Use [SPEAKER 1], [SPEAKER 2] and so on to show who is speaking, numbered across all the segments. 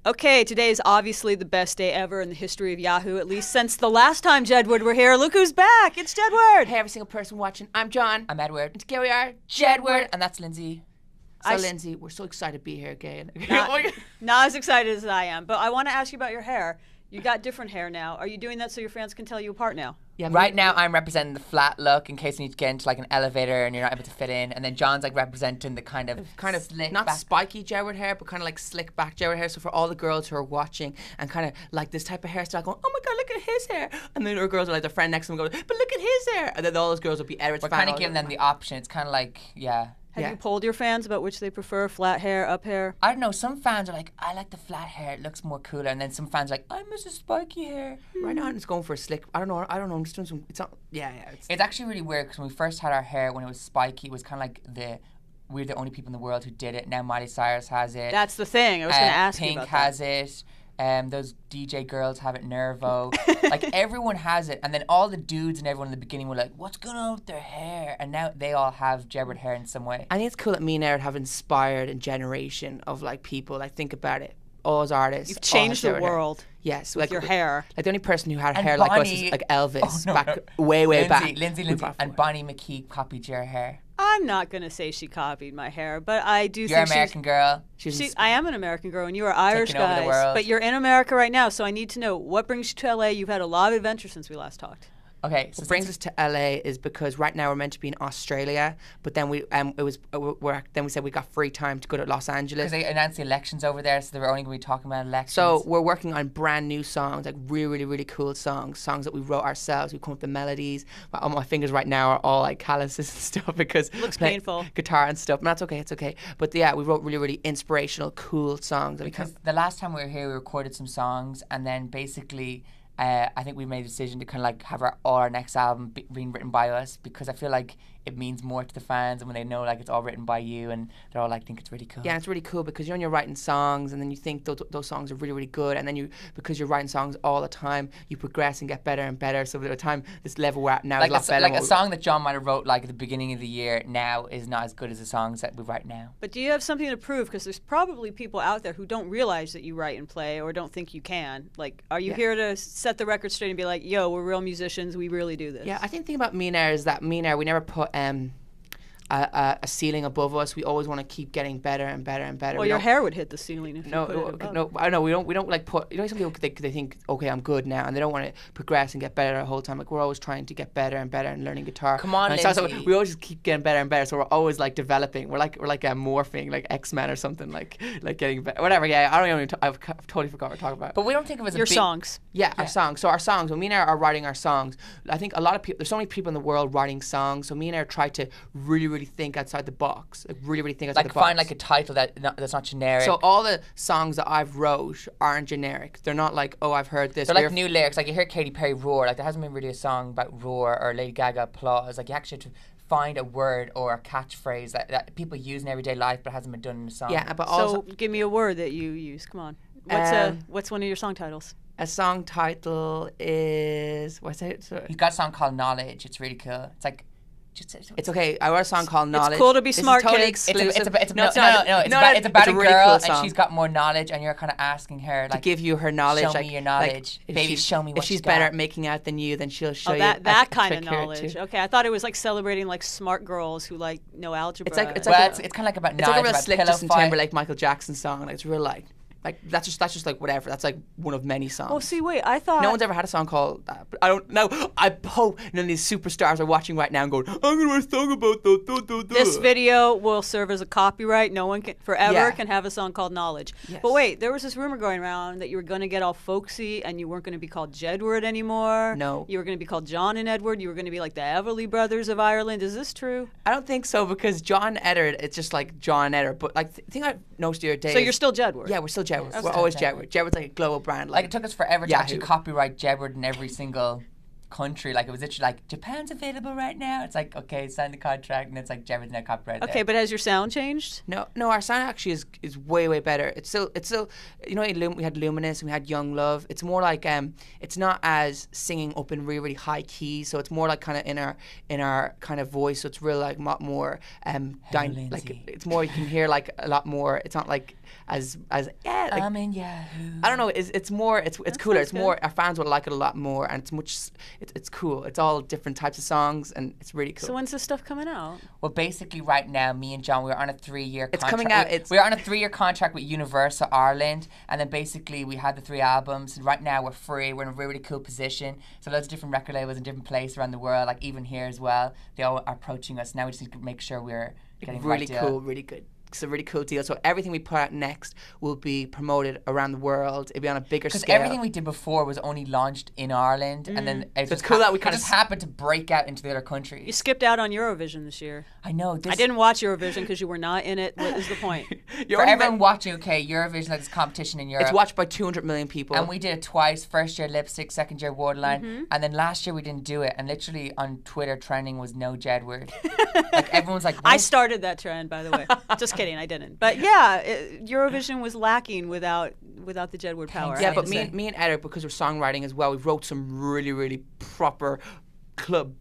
[SPEAKER 1] Okay, today is obviously the best day ever in the history of Yahoo, at least since the last time Jedward were here. Look who's back! It's Jedward!
[SPEAKER 2] Hey, every single person watching. I'm John.
[SPEAKER 3] I'm Edward.
[SPEAKER 2] And together we are
[SPEAKER 3] Jedward. And that's Lindsay.
[SPEAKER 2] So, Lindsay, we're so excited to be here again.
[SPEAKER 1] Not as excited as I am, but I want to ask you about your hair. You got different hair now. Are you doing that so your fans can tell you apart now?
[SPEAKER 3] Yeah, right now I'm representing the flat look in case you need to get into like an elevator and you're not able to fit in, and then John's like representing the kind of slick
[SPEAKER 2] not
[SPEAKER 3] back.
[SPEAKER 2] spiky Jedward hair, but kind of like slick back Jedward hair. So for all the girls who are watching and kind of like this type of hairstyle, going, oh my god, look at his hair, and then our girls are like their friend next to them going, but look at his hair, and then all those girls will be Edward's
[SPEAKER 3] We're
[SPEAKER 2] fan.
[SPEAKER 3] kind of giving them the option. It's kind of like
[SPEAKER 1] Have you polled your fans about which they prefer, flat hair, up hair?
[SPEAKER 3] I don't know. Some fans are like, I like the flat hair. It looks more cooler. And then some fans are like, I miss a spiky hair.
[SPEAKER 2] Right now I'm just going for a slick. I don't know. I'm just doing some. It's not. Yeah.
[SPEAKER 3] It's actually really weird because when we first had our hair, when it was spiky, it was kind of like we're the only people in the world who did it. Now Miley Cyrus has it.
[SPEAKER 1] That's the thing. I was going to ask
[SPEAKER 3] Pink
[SPEAKER 1] you about
[SPEAKER 3] has
[SPEAKER 1] that.
[SPEAKER 3] it. Those DJ girls have it, Nervo. Like everyone has it, and then all the dudes and everyone in the beginning were like, "What's going on with their hair?" And now they all have Jedward hair in some way.
[SPEAKER 2] I think it's cool that me and Ed have inspired a generation of like people. Like think about it, all as artists.
[SPEAKER 1] You've changed the world.
[SPEAKER 2] Hair. Yes,
[SPEAKER 1] with
[SPEAKER 2] like
[SPEAKER 1] your hair.
[SPEAKER 2] Like the only person who had
[SPEAKER 3] And
[SPEAKER 2] hair like us is like Elvis way
[SPEAKER 3] Lindsay,
[SPEAKER 2] back.
[SPEAKER 3] Lindsay, and Bonnie McKee copied your hair.
[SPEAKER 1] I'm not going to say she copied my hair, but I do
[SPEAKER 3] You're
[SPEAKER 1] think
[SPEAKER 3] American girl.
[SPEAKER 1] I am an American girl, and you are Irish,
[SPEAKER 3] Taking over the
[SPEAKER 1] guys.
[SPEAKER 3] world.
[SPEAKER 1] But you're in America right now, so I need to know, what brings you to LA? You've had a lot of adventures since we last talked.
[SPEAKER 3] Okay, so
[SPEAKER 2] what brings us to LA is because right now we're meant to be in Australia, but then we said we got free time to go to Los Angeles.
[SPEAKER 3] Because they announced the elections over there, so they were only going to be talking about elections.
[SPEAKER 2] So we're working on brand new songs, like really cool songs that we wrote ourselves. We come up with the melodies. All my fingers right now are all like calluses and stuff because
[SPEAKER 1] looks painful.
[SPEAKER 2] Guitar and stuff. But that's okay. It's okay. But yeah, we wrote really inspirational, cool songs.
[SPEAKER 3] Because the last time we were here, we recorded some songs, and then basically. I think we made a decision to kind of like have all our next album being written by us, because I feel like it means more to the fans, and when they know like it's all written by you, and they're all like think it's really cool.
[SPEAKER 2] Yeah, it's really cool because you're writing songs, and then you think those songs are really good, and then because you're writing songs all the time, you progress and get better and better. So by the time this level we're at now is a lot better.
[SPEAKER 3] Like a song that John might have wrote like at the beginning of the year now is not as good as the songs that we write now.
[SPEAKER 1] But do you have something to prove? Because there's probably people out there who don't realize that you write and play, or don't think you can. Like, are you here to set the record straight and be like, yo, we're real musicians, we really do this?
[SPEAKER 2] Yeah, I think the thing about me and Air is that me and Air, we never put a ceiling above us. We always want to keep getting better and better and better.
[SPEAKER 1] Well, your hair would hit the ceiling if you put it above.
[SPEAKER 2] No, I know we don't like put. You know, some people they think, okay, I'm good now, and they don't want to progress and get better the whole time. Like we're always trying to get better and better and learning guitar.
[SPEAKER 3] Come on, Lindsay.
[SPEAKER 2] So we always keep getting better and better. So we're always like developing. We're like morphing, like X-Men or something, like getting better. Whatever. Yeah, I don't even. I've totally forgot what we're talking about.
[SPEAKER 3] But we don't think of it as
[SPEAKER 1] your songs.
[SPEAKER 2] Yeah, our songs. So our songs. When me and Air are writing our songs, I think a lot of people. There's so many people in the world writing songs. So me and Air try to really think outside the box, like really think outside the box.
[SPEAKER 3] Like find like a title that's not generic.
[SPEAKER 2] So all the songs that I've wrote aren't generic. They're not like, oh, I've heard this.
[SPEAKER 3] They're like new lyrics. Like you hear Katy Perry Roar. Like there hasn't been really a song about Roar or Lady Gaga Applause. Like you actually have to find a word or a catchphrase that people use in everyday life but hasn't been done in a song.
[SPEAKER 2] Yeah, but also
[SPEAKER 1] give me a word that you use. Come on. What's one of your song titles?
[SPEAKER 2] A song title is
[SPEAKER 3] He's got a song called Knowledge. It's really cool. It's like.
[SPEAKER 2] It's okay. I wrote a song called Knowledge.
[SPEAKER 1] It's cool to be smart,
[SPEAKER 2] totally
[SPEAKER 1] kids.
[SPEAKER 2] It's
[SPEAKER 3] about a
[SPEAKER 2] really
[SPEAKER 3] girl,
[SPEAKER 2] cool
[SPEAKER 3] and
[SPEAKER 2] song.
[SPEAKER 3] she's got more knowledge, and you're kind of asking her like
[SPEAKER 2] to give you her knowledge.
[SPEAKER 3] Show me your knowledge, baby. Show me what
[SPEAKER 2] if she's better at making out than you, then she'll show you
[SPEAKER 1] that kind of knowledge. Okay, I thought it was like celebrating like smart girls who like know algebra.
[SPEAKER 3] It's kind of like about knowledge.
[SPEAKER 2] It's like a real
[SPEAKER 3] about
[SPEAKER 2] slick
[SPEAKER 3] pillow
[SPEAKER 2] Justin Timberlake, Michael Jackson song. Like it's real like that's just like whatever. That's like one of many songs.
[SPEAKER 1] Oh, see, wait, I thought
[SPEAKER 2] no one's ever had a song called that. But I don't know. I hope none of these superstars are watching right now and going, "I'm gonna write a song about the."
[SPEAKER 1] This video will serve as a copyright. No one can can have a song called Knowledge.
[SPEAKER 2] Yes.
[SPEAKER 1] But wait, there was this rumor going around that you were gonna get all folksy and you weren't gonna be called Jedward anymore.
[SPEAKER 2] No,
[SPEAKER 1] you were gonna be called John and Edward. You were gonna be like the Everly Brothers of Ireland. Is this true?
[SPEAKER 2] I don't think so because John Edward, it's just like John Edward. But like the thing I noticed the other day.
[SPEAKER 1] So you're still Jedward.
[SPEAKER 2] Yeah, we're still Jedward. We're always Jedward. Jedward's like a global brand.
[SPEAKER 3] Like it took us forever to
[SPEAKER 2] Yahoo.
[SPEAKER 3] actually copyright Jedward in every single country. Like it was literally like Japan's available right now. It's like okay, sign the contract, and it's like Jedward's now copyrighted.
[SPEAKER 1] Okay, but has your sound changed?
[SPEAKER 2] No, our sound actually is way better. It's still you know we had Luminous and we had Young Love. It's more like it's not as singing up in really high keys. So it's more like kind of in our kind of voice. So it's real like more like it's more you can hear like a lot more. It's not like yeah. Like,
[SPEAKER 3] I'm in Yahoo.
[SPEAKER 2] I don't know. It's more. It's cooler. It's more. Our fans will like it a lot more, and it's cool. It's all different types of songs, and it's really cool.
[SPEAKER 1] So when's this stuff coming out?
[SPEAKER 3] Well, basically, right now, me and John, we're on a 3-year contract.
[SPEAKER 2] It's coming out.
[SPEAKER 3] We're on a 3-year contract with Universal Ireland, and then basically we had the 3 albums. And right now, we're free. We're in a really cool position. So loads of different record labels in different places around the world, like even here as well. They all are approaching us. Now we just need to make sure we're getting the
[SPEAKER 2] really
[SPEAKER 3] right
[SPEAKER 2] cool,
[SPEAKER 3] deal.
[SPEAKER 2] really good. It's a really cool deal. So everything we put out next will be promoted around the world. It'll be on a bigger scale.
[SPEAKER 3] Because everything we did before was only launched in Ireland, and then
[SPEAKER 2] it's cool that we kind
[SPEAKER 3] of just happened to break out into the other countries.
[SPEAKER 1] You skipped out on Eurovision this year.
[SPEAKER 3] I know.
[SPEAKER 1] I didn't watch Eurovision because you were not in it. What is the point?
[SPEAKER 3] For everyone watching, okay, Eurovision, like this competition in Europe.
[SPEAKER 2] It's watched by 200 million people.
[SPEAKER 3] And we did it twice. First year lipstick, second year borderline. And then last year we didn't do it. And literally on Twitter trending was no Jedward. Like everyone's like,
[SPEAKER 1] I started that trend, by the way. Just kidding, I didn't. But yeah, Eurovision was lacking without the Jedward power.
[SPEAKER 2] Yeah, but me and Edwa, because we're songwriting as well, we wrote some really, really proper club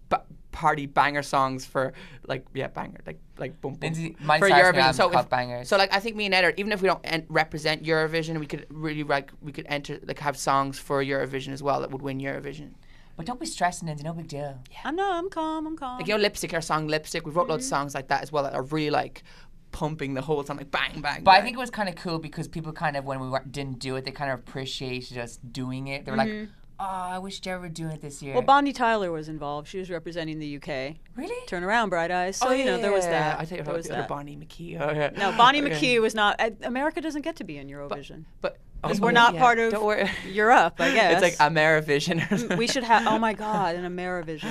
[SPEAKER 2] party banger songs for banger like boom boom for Eurovision.
[SPEAKER 3] Bangers.
[SPEAKER 2] So like I think me and Edwa, even if we don't represent Eurovision, we could really we could enter have songs for Eurovision as well that would win Eurovision.
[SPEAKER 3] But don't be stressing, Lindsay. No big deal.
[SPEAKER 1] Yeah. I'm calm.
[SPEAKER 2] Like Lipstick, our song Lipstick, we wrote loads of songs like that as well that are really like pumping the whole time, like bang, bang.
[SPEAKER 3] But I think it was kind of cool because people kind of, when we didn't do it, they kind of appreciated us doing it. They were like, oh, I wish Jerry were doing it this year.
[SPEAKER 1] Well, Bonnie Tyler was involved. She was representing the UK.
[SPEAKER 3] Really?
[SPEAKER 1] Turn around, Bright Eyes. So, there was that.
[SPEAKER 2] I think it was that. Bonnie McKee. Oh, yeah.
[SPEAKER 1] No, Bonnie McKee was not. America doesn't get to be in Eurovision.
[SPEAKER 2] But
[SPEAKER 1] because we're not part of Europe, I guess.
[SPEAKER 2] It's like Amerivision.
[SPEAKER 1] We should have, oh my God, an Amerivision.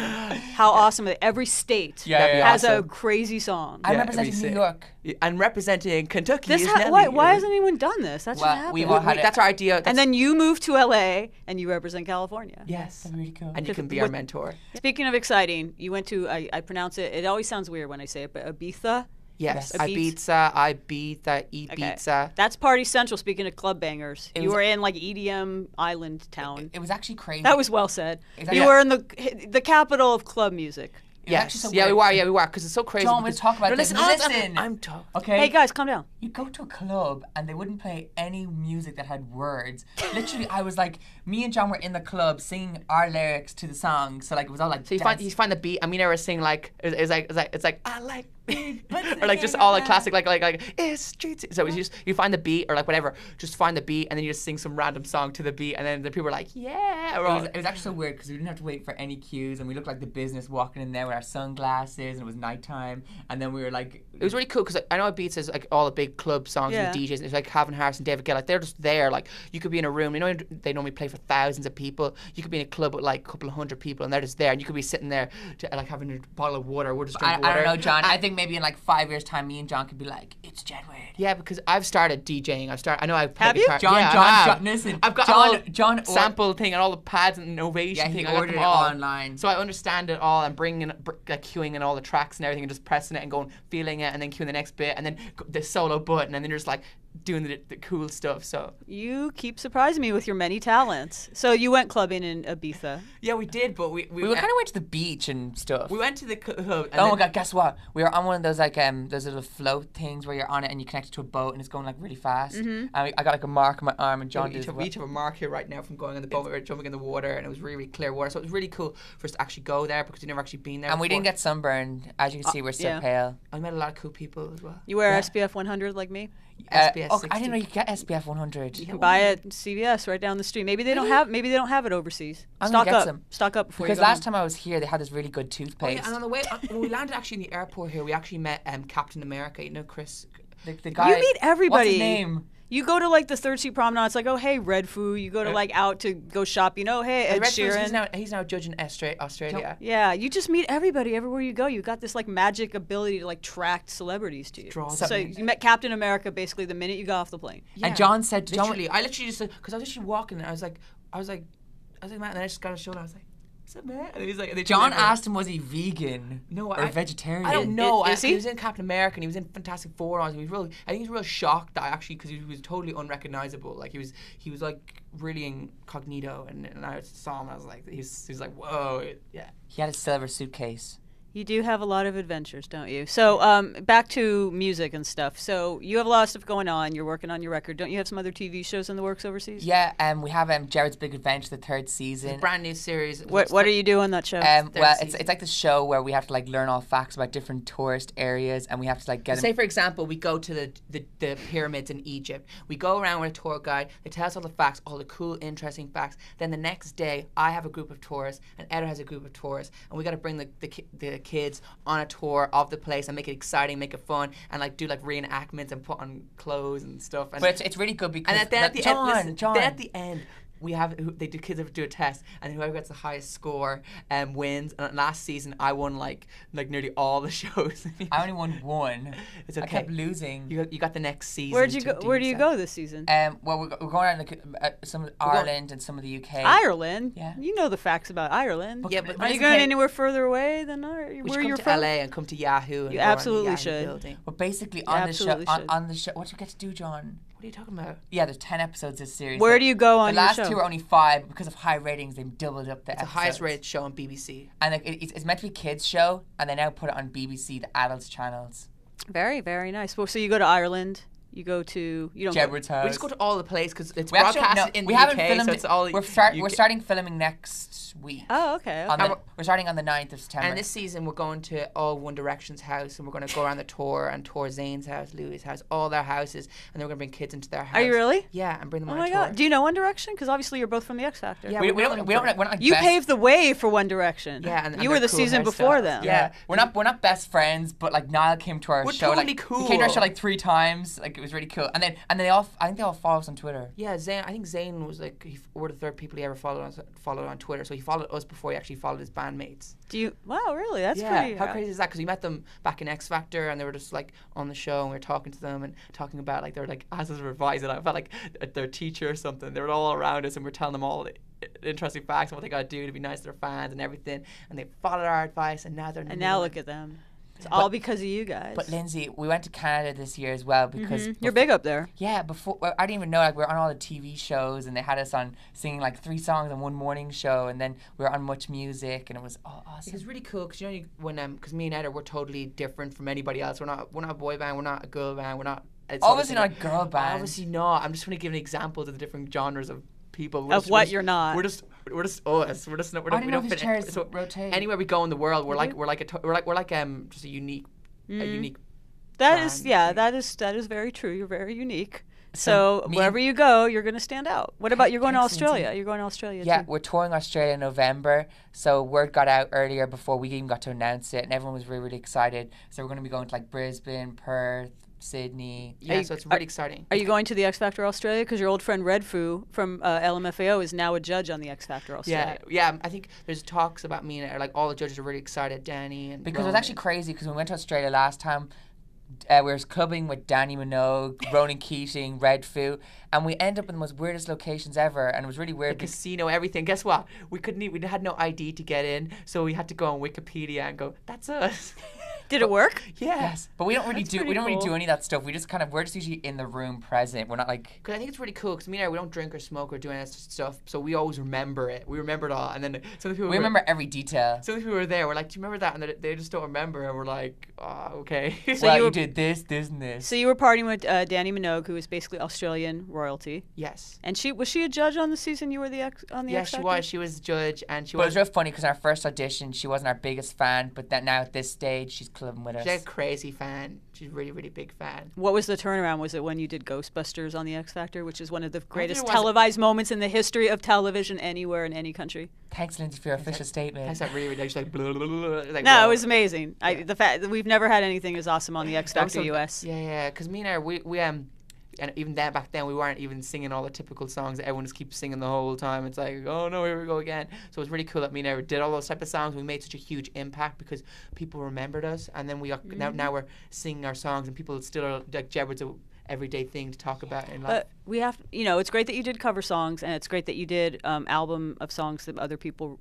[SPEAKER 1] How awesome. Every state has a crazy song.
[SPEAKER 3] I'm representing New York.
[SPEAKER 2] And representing Kentucky.
[SPEAKER 1] Why hasn't anyone done this? That should happen.
[SPEAKER 2] That's our idea.
[SPEAKER 1] And then you move to LA and you represent California.
[SPEAKER 2] Yes.
[SPEAKER 3] That's really cool.
[SPEAKER 2] And you can be our mentor.
[SPEAKER 1] Speaking of exciting, you went to, I pronounce it always sounds weird when I say it, but Ibiza?
[SPEAKER 2] Yes, Ibiza, Ibiza.
[SPEAKER 1] Okay. That's Party Central, speaking of club bangers. You were in like EDM island town.
[SPEAKER 3] It was actually crazy.
[SPEAKER 1] That was well said. Exactly. You were in the capital of club music.
[SPEAKER 2] Yes. We were, because it's so crazy.
[SPEAKER 3] John, let's talk about this. Listen.
[SPEAKER 2] I'm talking.
[SPEAKER 3] Okay.
[SPEAKER 1] Hey, guys, calm down.
[SPEAKER 3] You go to a club and they wouldn't play any music that had words. Literally, I was like, me and John were in the club singing our lyrics to the song. So like it was all like.
[SPEAKER 2] So you find the beat. I mean, I was singing like it's like I like big, or like just all like classic like it's streets. So it was just you find the beat or like whatever, just find the beat and then you just sing some random song to the beat and then the people were like yeah.
[SPEAKER 3] It was actually so weird because we didn't have to wait for any cues and we looked like the business walking in there with our sunglasses and it was nighttime and then we were like.
[SPEAKER 2] It was really cool because I know Ibiza is like all the big club songs and the DJs. And it's like Calvin Harris and David Guetta. Like they're just there. Like you could be in a room. You know they normally play for thousands of people. You could be in a club with like a couple of hundred people and they're just there. And you could be sitting there like having a bottle of water. We're just drinking water.
[SPEAKER 3] I don't know, John. I think maybe in like 5 years' time, me and John could be like, it's Jedward.
[SPEAKER 2] Yeah, because I've started DJing. I know I've
[SPEAKER 1] have you?
[SPEAKER 3] John, listen.
[SPEAKER 2] I've got John sample thing and all the pads and innovation thing.
[SPEAKER 3] I got them all online.
[SPEAKER 2] So I understand it all and bringing like queuing in all the tracks and everything and just pressing it and going feeling it and then queuing the next bit and then the solo button and then you're just like doing the cool stuff. So
[SPEAKER 1] you keep surprising me with your many talents. So you went clubbing in Ibiza.
[SPEAKER 2] Yeah, we did, but we
[SPEAKER 3] kind of went to the beach and stuff.
[SPEAKER 2] We went to the club.
[SPEAKER 3] And my God, guess what? We were on one of those like those little float things where you're on it and you connect it to a boat and it's going like really fast. And I got like a mark on my arm and John did.
[SPEAKER 2] We each have a mark here right now from going on the boat. We were jumping in the water and it was really, really clear water. So it was really cool for us to actually go there because we've never actually been there.
[SPEAKER 3] And we didn't get sunburned. As you can see, we're still pale.
[SPEAKER 2] I met a lot of cool people as well.
[SPEAKER 1] You wear SPF 100 like me?
[SPEAKER 2] SPF 60.
[SPEAKER 3] I didn't know you could get SPF 100.
[SPEAKER 1] You can buy it at CVS right down the street. Maybe they don't have it overseas.
[SPEAKER 3] Stock up
[SPEAKER 1] before
[SPEAKER 3] because
[SPEAKER 1] you go
[SPEAKER 3] last time I was here, they had this really good toothpaste.
[SPEAKER 2] And on the way, when we landed actually in the airport here, we actually met Captain America. You know, Chris.
[SPEAKER 3] The guy.
[SPEAKER 1] You meet everybody.
[SPEAKER 3] What's his name?
[SPEAKER 1] You go to like the Third Street Promenade. It's like, oh hey, Red Foo. You go to like out to go shop. You know, hey Ed Sheeran.
[SPEAKER 2] He's now judging Australia.
[SPEAKER 1] Yeah, you just meet everybody everywhere you go. You got this like magic ability to like attract celebrities to you. So you met Captain America basically the minute you got off the plane.
[SPEAKER 3] Yeah. And John said,
[SPEAKER 2] literally, I literally just because I was literally walking and I was like, man, and then I just got a shoulder. I was like. Man? And he's like,
[SPEAKER 3] John asked him, was he vegan or vegetarian?
[SPEAKER 2] I don't know.
[SPEAKER 1] Is he?
[SPEAKER 2] He was in Captain America and he was in Fantastic Four. And I think he was real shocked that because he was totally unrecognizable. Like he was like really incognito. And I saw him and I was like, he was like, whoa, yeah.
[SPEAKER 3] He had a silver suitcase.
[SPEAKER 1] You do have a lot of adventures, don't you? So back to music and stuff. So you have a lot of stuff going on. You're working on your record. Don't you have some other TV shows in the works overseas?
[SPEAKER 3] Yeah, we have Jared's Big Adventure, the 3rd season.
[SPEAKER 2] It's a brand new series.
[SPEAKER 1] What are you doing on that show?
[SPEAKER 3] Well, it's like the show where we have to like learn all facts about different tourist areas, and we have to like get.
[SPEAKER 2] Say for example, we go to the pyramids in Egypt. We go around with a tour guide. They tell us all the facts, all the cool, interesting facts. Then the next day, I have a group of tourists, and Edwa has a group of tourists, and we got to bring the kids on a tour of the place and make it exciting, make it fun, and like do like reenactments and put on clothes and stuff. And
[SPEAKER 3] but it's really good because
[SPEAKER 2] and at the end,
[SPEAKER 3] John.
[SPEAKER 2] Then at the end, we have kids have to do a test, and whoever gets the highest score wins. And last season, I won like nearly all the shows.
[SPEAKER 3] I only won one.
[SPEAKER 2] It's okay.
[SPEAKER 3] I kept losing.
[SPEAKER 2] You got the next season.
[SPEAKER 1] Where'd you go? Where do you go this season?
[SPEAKER 3] Well, we're going around some of Ireland and some of the UK.
[SPEAKER 1] Ireland?
[SPEAKER 3] Yeah.
[SPEAKER 1] You know the facts about Ireland.
[SPEAKER 2] Yeah, but
[SPEAKER 1] are you going anywhere further away than
[SPEAKER 2] we
[SPEAKER 1] where
[SPEAKER 2] should
[SPEAKER 1] you're
[SPEAKER 2] come to
[SPEAKER 1] from?
[SPEAKER 2] LA and come to Yahoo. And
[SPEAKER 1] You
[SPEAKER 2] go around
[SPEAKER 1] absolutely
[SPEAKER 2] the Yahoo
[SPEAKER 1] should.
[SPEAKER 2] Building.
[SPEAKER 3] But basically,
[SPEAKER 1] You
[SPEAKER 3] on
[SPEAKER 1] absolutely should.
[SPEAKER 3] the show, what do you get to do, John?
[SPEAKER 2] What are you talking about?
[SPEAKER 3] Yeah, there's 10 episodes this series.
[SPEAKER 1] Where do you go on
[SPEAKER 3] the
[SPEAKER 1] your
[SPEAKER 3] last
[SPEAKER 1] show?
[SPEAKER 3] 2 are only 5 because of high ratings. They've doubled up the
[SPEAKER 2] It's the
[SPEAKER 3] episodes.
[SPEAKER 2] highest rated show on BBC.
[SPEAKER 3] And like, it's meant to be a kids show, and they now put it on BBC, the adults channels.
[SPEAKER 1] Very, very nice. Well, so you go to Ireland. You go to
[SPEAKER 3] Jedward's house.
[SPEAKER 2] We just go to all the places because it's
[SPEAKER 3] We actually-
[SPEAKER 2] broadcasted
[SPEAKER 3] no,
[SPEAKER 2] in
[SPEAKER 3] we
[SPEAKER 2] the
[SPEAKER 3] haven't
[SPEAKER 2] UK,
[SPEAKER 3] filmed
[SPEAKER 2] so
[SPEAKER 3] it.
[SPEAKER 2] it's all
[SPEAKER 3] We're starting filming next week.
[SPEAKER 1] Oh, okay.
[SPEAKER 3] We're starting on the 9th of September.
[SPEAKER 2] And this season we're going to all One Direction's house, and we're going to go around the tour and tour Zayn's house, Louis' house, all their houses, and then we're going to bring kids into their house.
[SPEAKER 1] Are you really?
[SPEAKER 2] Yeah, and bring them
[SPEAKER 1] Oh
[SPEAKER 2] on
[SPEAKER 1] my
[SPEAKER 2] a tour.
[SPEAKER 1] God. Do you know One Direction? Because obviously you're both from the X Factor.
[SPEAKER 2] Yeah,
[SPEAKER 3] we're not like
[SPEAKER 1] You
[SPEAKER 3] best,
[SPEAKER 1] paved the way for One Direction.
[SPEAKER 2] Yeah, and
[SPEAKER 1] you were
[SPEAKER 2] their
[SPEAKER 1] the
[SPEAKER 2] cool
[SPEAKER 1] season before
[SPEAKER 2] hairstyles.
[SPEAKER 1] them.
[SPEAKER 3] Yeah, we're not best friends, but like Niall came to our
[SPEAKER 2] We're
[SPEAKER 3] show.
[SPEAKER 2] totally
[SPEAKER 3] Like,
[SPEAKER 2] cool.
[SPEAKER 3] He came to our show like 3 times. Like it was really cool. And then they all, I think they all follow us on Twitter.
[SPEAKER 2] Yeah, Zayn. I think Zayn was like we're the 3rd people he ever followed on Twitter. So he followed us before he actually followed his bandmates.
[SPEAKER 1] Do you? Wow, really? That's
[SPEAKER 2] yeah,
[SPEAKER 1] pretty.
[SPEAKER 2] how crazy is that? Because we met them back in X Factor, and they were just like on the show, and we were talking to them and talking about like they were like as us revising. I felt like their teacher or something. They were all around us, and we were telling them all the interesting facts and what they got to do to be nice to their fans and everything. And they followed our advice, and now they're.
[SPEAKER 1] And now look at them. It's all because of you guys.
[SPEAKER 3] But Lindsay, we went to Canada this year as well because
[SPEAKER 1] you're big up there.
[SPEAKER 3] Yeah, before I didn't even know, like we were on all the TV shows, and they had us on singing like 3 songs on one morning show, and then we were on Much Music, and it was awesome.
[SPEAKER 2] It was really cool because when because me and Edda we're totally different from anybody else. We're not a boy band. We're not a girl band. We're not.
[SPEAKER 3] Obviously not a girl band.
[SPEAKER 2] Obviously not. I'm just trying to give an example of the different genres of people.
[SPEAKER 1] You're not.
[SPEAKER 2] We're just us. We're just.
[SPEAKER 3] I don't know if these chairs rotate.
[SPEAKER 2] Anywhere we go in the world, we're like just a unique. A unique.
[SPEAKER 1] That
[SPEAKER 2] brand.
[SPEAKER 1] is very true. You're very unique. So wherever you go, you're going to stand out. What about you're going to Australia? You're going to Australia
[SPEAKER 3] Yeah,
[SPEAKER 1] too.
[SPEAKER 3] we're touring Australia in November. So word got out earlier before we even got to announce it, and everyone was really, really excited. So we're going to be going to like Brisbane, Perth, Sydney.
[SPEAKER 2] Yeah, so it's really exciting.
[SPEAKER 1] Are you going to the X Factor Australia? Because your old friend Red Foo from LMFAO is now a judge on the X Factor Australia.
[SPEAKER 2] Yeah. I think there's talks about me and like all the judges are really excited. Danny and
[SPEAKER 3] because
[SPEAKER 2] Ronan.
[SPEAKER 3] it was actually crazy because when we went to Australia last time. We were clubbing with Danny Minogue, Ronan Keating, Red Foo, and we ended up in the most weirdest locations ever, and it was really weird.
[SPEAKER 2] The casino, everything. Guess what? We had no ID to get in, so we had to go on Wikipedia and go, "That's us."
[SPEAKER 1] Did it work?
[SPEAKER 2] Yeah.
[SPEAKER 3] Yes, but we don't really
[SPEAKER 1] That's pretty
[SPEAKER 3] really
[SPEAKER 1] cool.
[SPEAKER 3] do any of that stuff. We're just usually in the room present. We're not like.
[SPEAKER 2] Because I think it's really cool. Because me and I, we don't drink or smoke or do any of that stuff, so we always remember it. We remember it all, and then some of the people
[SPEAKER 3] We remember every detail.
[SPEAKER 2] Some of the people were there. We're like, "Do you remember that?" And they just don't remember, and we're like, "Oh, okay."
[SPEAKER 1] So
[SPEAKER 3] Well,
[SPEAKER 1] you
[SPEAKER 3] you
[SPEAKER 1] were-
[SPEAKER 3] did this, and this.
[SPEAKER 1] So you were partying with Danny Minogue, who is basically Australian royalty.
[SPEAKER 2] Yes.
[SPEAKER 1] And was she a judge on the season you were on the
[SPEAKER 2] Yeah,
[SPEAKER 1] X
[SPEAKER 2] she
[SPEAKER 1] Factor?
[SPEAKER 2] was. She was judge, and she
[SPEAKER 3] But it
[SPEAKER 2] was.
[SPEAKER 3] was real funny because in our first audition, she wasn't our biggest fan, but then now at this stage, she's clubbing with us.
[SPEAKER 2] She's a crazy fan. She's a really, really big fan.
[SPEAKER 1] What was the turnaround? Was it when you did Ghostbusters on the X Factor, which is one of the greatest
[SPEAKER 2] it was-
[SPEAKER 1] televised moments in the history of television anywhere in any country?
[SPEAKER 3] Thanks, Lindsay, for your official statement.
[SPEAKER 2] That's not really ridiculous. Like, blah, blah, blah, blah, like,
[SPEAKER 1] No,
[SPEAKER 2] whoa.
[SPEAKER 1] it was amazing. The fact that we've never had anything as awesome on the X
[SPEAKER 2] That was
[SPEAKER 1] Factor
[SPEAKER 2] so-
[SPEAKER 1] US.
[SPEAKER 2] Yeah. Because me and I, we and even then back then we weren't even singing all the typical songs that everyone just keeps singing the whole time. It's like, oh no, here we go again. So it was really cool that me and I did all those type of songs. We made such a huge impact because people remembered us, and then we got, now we're singing our songs, and people still are like Jedward's a everyday thing to talk about in life.
[SPEAKER 1] But we have, it's great that you did cover songs, and it's great that you did album of songs that other people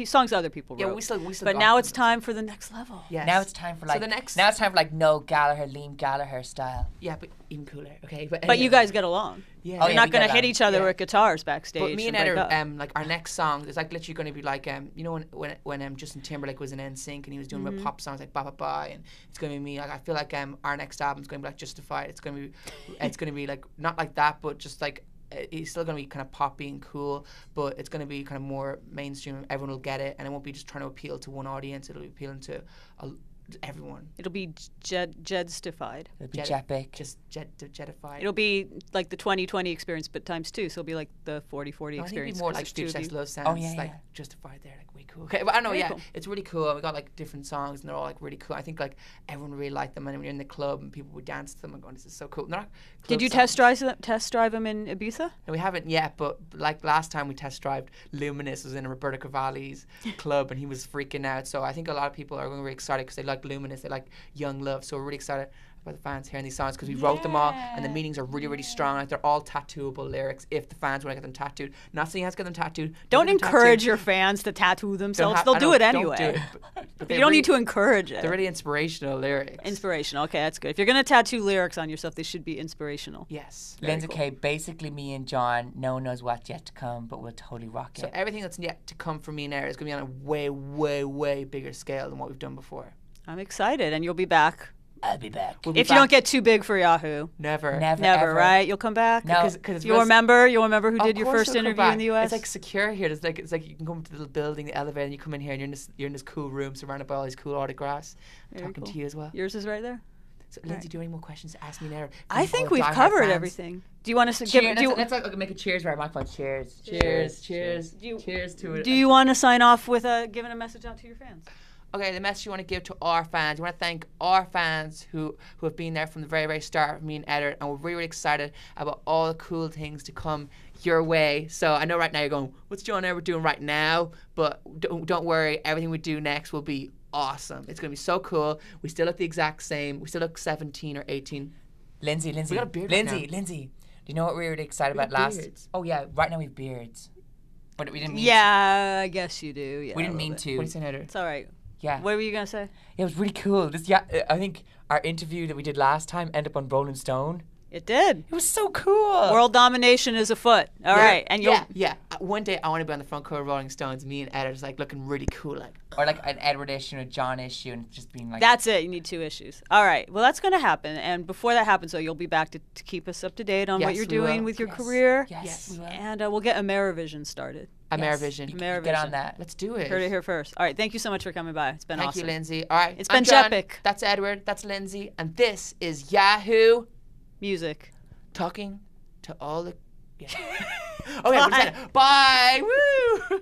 [SPEAKER 1] songs other people
[SPEAKER 2] Yeah,
[SPEAKER 1] wrote.
[SPEAKER 2] we still
[SPEAKER 1] but
[SPEAKER 2] got
[SPEAKER 1] now
[SPEAKER 2] them.
[SPEAKER 1] it's time for the next level.
[SPEAKER 2] Yes.
[SPEAKER 3] Now it's time for like
[SPEAKER 2] the next.
[SPEAKER 3] now it's time for like Noel Gallagher, Liam Gallagher style.
[SPEAKER 2] Yeah, but even cooler. Okay, but
[SPEAKER 1] But you guys get along.
[SPEAKER 2] Yeah.
[SPEAKER 3] Oh,
[SPEAKER 1] You're
[SPEAKER 3] yeah,
[SPEAKER 1] not
[SPEAKER 3] we
[SPEAKER 1] going
[SPEAKER 3] get
[SPEAKER 1] to hit
[SPEAKER 3] along.
[SPEAKER 1] each other
[SPEAKER 2] Yeah.
[SPEAKER 1] with guitars backstage.
[SPEAKER 2] But me and
[SPEAKER 1] break
[SPEAKER 2] Ed
[SPEAKER 1] up.
[SPEAKER 2] are like our next song is like literally going to be like you know when Justin Timberlake was in NSYNC and he was doing
[SPEAKER 1] Mm-hmm.
[SPEAKER 2] pop songs like Ba Ba Ba, and it's going to be me. Like I feel like our next album's going to be like Justified. It's going to be like not like that, but just like it's still going to be kind of poppy and cool, but it's going to be kind of more mainstream. Everyone will get it, and it won't be just trying to appeal to one audience. It'll be appealing to everyone.
[SPEAKER 1] It'll be Jedstified.
[SPEAKER 3] It'll be Jepic.
[SPEAKER 2] Just jetified.
[SPEAKER 1] It'll be like the 2020 experience, but times 2. So it'll be like the 40-40
[SPEAKER 2] No, I think it'd
[SPEAKER 1] experience.
[SPEAKER 2] be more
[SPEAKER 1] 'cause
[SPEAKER 2] like
[SPEAKER 1] there's 2
[SPEAKER 2] Future
[SPEAKER 1] of
[SPEAKER 2] Sex
[SPEAKER 1] you.
[SPEAKER 2] Love sounds
[SPEAKER 3] Oh, yeah,
[SPEAKER 2] like
[SPEAKER 3] yeah.
[SPEAKER 2] Justified there, like way cool. Okay, but I don't know,
[SPEAKER 1] Very
[SPEAKER 2] yeah,
[SPEAKER 1] cool.
[SPEAKER 2] it's really cool. And we got like different songs and they're all like really cool. I think like everyone really liked them, and when you're in the club and people would dance to them and going, this is so cool. Not
[SPEAKER 1] Did you
[SPEAKER 2] club songs.
[SPEAKER 1] test drive them in Ibiza?
[SPEAKER 2] No, we haven't yet, but like last time we test drove, Luminous was in Roberto Cavalli's club and he was freaking out. So I think a lot of people are going to be really excited because they like Luminous, they like Young Love. So we're really excited about the fans hearing these songs because we wrote them all and the meanings are really, really strong. Like they're all tattooable lyrics if the fans want to get them tattooed. Not saying you have to get them tattooed.
[SPEAKER 1] Don't
[SPEAKER 2] get them
[SPEAKER 1] encourage
[SPEAKER 2] tattooed.
[SPEAKER 1] your fans to tattoo themselves.
[SPEAKER 2] have-
[SPEAKER 1] They'll
[SPEAKER 2] I
[SPEAKER 1] do
[SPEAKER 2] know,
[SPEAKER 1] it
[SPEAKER 2] don't
[SPEAKER 1] anyway.
[SPEAKER 2] do it, but
[SPEAKER 1] You
[SPEAKER 2] they're
[SPEAKER 1] don't
[SPEAKER 2] really-
[SPEAKER 1] need to encourage it.
[SPEAKER 2] They're really inspirational lyrics.
[SPEAKER 1] Inspirational. Okay, that's good. If you're going to tattoo lyrics on yourself, they should be inspirational.
[SPEAKER 2] Yes. very
[SPEAKER 3] Lindsay
[SPEAKER 2] cool.
[SPEAKER 3] K, basically me and John, no one knows what's yet to come, but we'll totally rock
[SPEAKER 2] So
[SPEAKER 3] it.
[SPEAKER 2] everything that's yet to come from me and Era is going to be on a way, way, way bigger scale than what we've done before.
[SPEAKER 1] I'm excited, and you'll be back.
[SPEAKER 3] I'll be back.
[SPEAKER 2] We'll be
[SPEAKER 1] If you don't
[SPEAKER 2] back.
[SPEAKER 1] get too big for Yahoo.
[SPEAKER 2] Never.
[SPEAKER 1] Never,
[SPEAKER 3] ever.
[SPEAKER 1] right? You'll come back?
[SPEAKER 3] No.
[SPEAKER 2] Because it's
[SPEAKER 1] You'll
[SPEAKER 2] real-
[SPEAKER 1] remember who
[SPEAKER 2] Of
[SPEAKER 1] did your
[SPEAKER 2] course
[SPEAKER 1] first
[SPEAKER 2] you'll come
[SPEAKER 1] interview in
[SPEAKER 2] back.
[SPEAKER 1] the US?
[SPEAKER 2] It's like secure here. It's like you can come to the little building, the elevator, and you come in here and you're in this cool room surrounded by all these cool autographs.
[SPEAKER 1] Very
[SPEAKER 2] Talking
[SPEAKER 1] cool.
[SPEAKER 2] to you as well.
[SPEAKER 1] Yours is right there.
[SPEAKER 2] So, Lindsay, do you have any more questions to ask me now?
[SPEAKER 1] I think we've covered everything. Do you want to give?
[SPEAKER 3] Let's like make a cheers for our microphone. Cheers.
[SPEAKER 2] Cheers, cheers,
[SPEAKER 1] Do
[SPEAKER 2] cheers to it.
[SPEAKER 1] Do you want to sign off with giving a message out to your fans?
[SPEAKER 2] Okay, the message you want to give to our fans. We want to thank our fans who have been there from the very, very start of me and Edward, and we're really, really excited about all the cool things to come your way. So I know right now you're going, what's John Edward doing right now? But don't worry, everything we do next will be awesome. It's going to be so cool. We still look the exact same. We still look 17 or 18.
[SPEAKER 3] Lindsay.
[SPEAKER 2] We got a beard right now.
[SPEAKER 3] Lindsay. Do you know what we were really excited
[SPEAKER 2] We
[SPEAKER 3] about
[SPEAKER 2] have
[SPEAKER 3] last?
[SPEAKER 2] beards.
[SPEAKER 3] Oh yeah, right now we have beards. But we didn't mean
[SPEAKER 1] Yeah, I guess you do. Yeah,
[SPEAKER 3] to. We
[SPEAKER 1] a
[SPEAKER 3] didn't
[SPEAKER 1] little
[SPEAKER 3] mean
[SPEAKER 1] bit.
[SPEAKER 3] to.
[SPEAKER 2] What do you say, Edward?
[SPEAKER 1] It's all right.
[SPEAKER 3] Yeah.
[SPEAKER 1] What were you gonna say?
[SPEAKER 3] Yeah, it was really cool. I think our interview that we did last time ended up on Rolling Stone.
[SPEAKER 1] It did.
[SPEAKER 3] It was so cool.
[SPEAKER 1] World domination is afoot. All right, and you'll.
[SPEAKER 2] Yeah. One day I want to be on the front cover of Rolling Stones. Me and Ed are just like looking really cool, like.
[SPEAKER 3] Or like an Edward issue and a John issue and just being like.
[SPEAKER 1] That's it. You need 2 issues. All right. Well, that's going to happen. And before that happens, though, you'll be back to keep us up to date on what
[SPEAKER 2] Yes,
[SPEAKER 1] you're
[SPEAKER 2] we
[SPEAKER 1] doing
[SPEAKER 2] will.
[SPEAKER 1] with your
[SPEAKER 3] Yes.
[SPEAKER 1] career.
[SPEAKER 3] Yes, we will.
[SPEAKER 1] And we'll get Amerivision started.
[SPEAKER 2] Amerivision.
[SPEAKER 3] You
[SPEAKER 1] Amerivision.
[SPEAKER 3] get on that.
[SPEAKER 2] Let's do it.
[SPEAKER 1] Heard it here first. All right. Thank you so much for coming by. It's been
[SPEAKER 2] Thank
[SPEAKER 1] awesome.
[SPEAKER 2] you, Lindsay. All right.
[SPEAKER 1] It's
[SPEAKER 2] I'm
[SPEAKER 1] been
[SPEAKER 2] John.
[SPEAKER 1] Jepic.
[SPEAKER 2] That's Edward. That's Lindsay. And this is Yahoo
[SPEAKER 1] Music.
[SPEAKER 2] talking to all the. Yeah. Okay, we said it. Bye. Woo.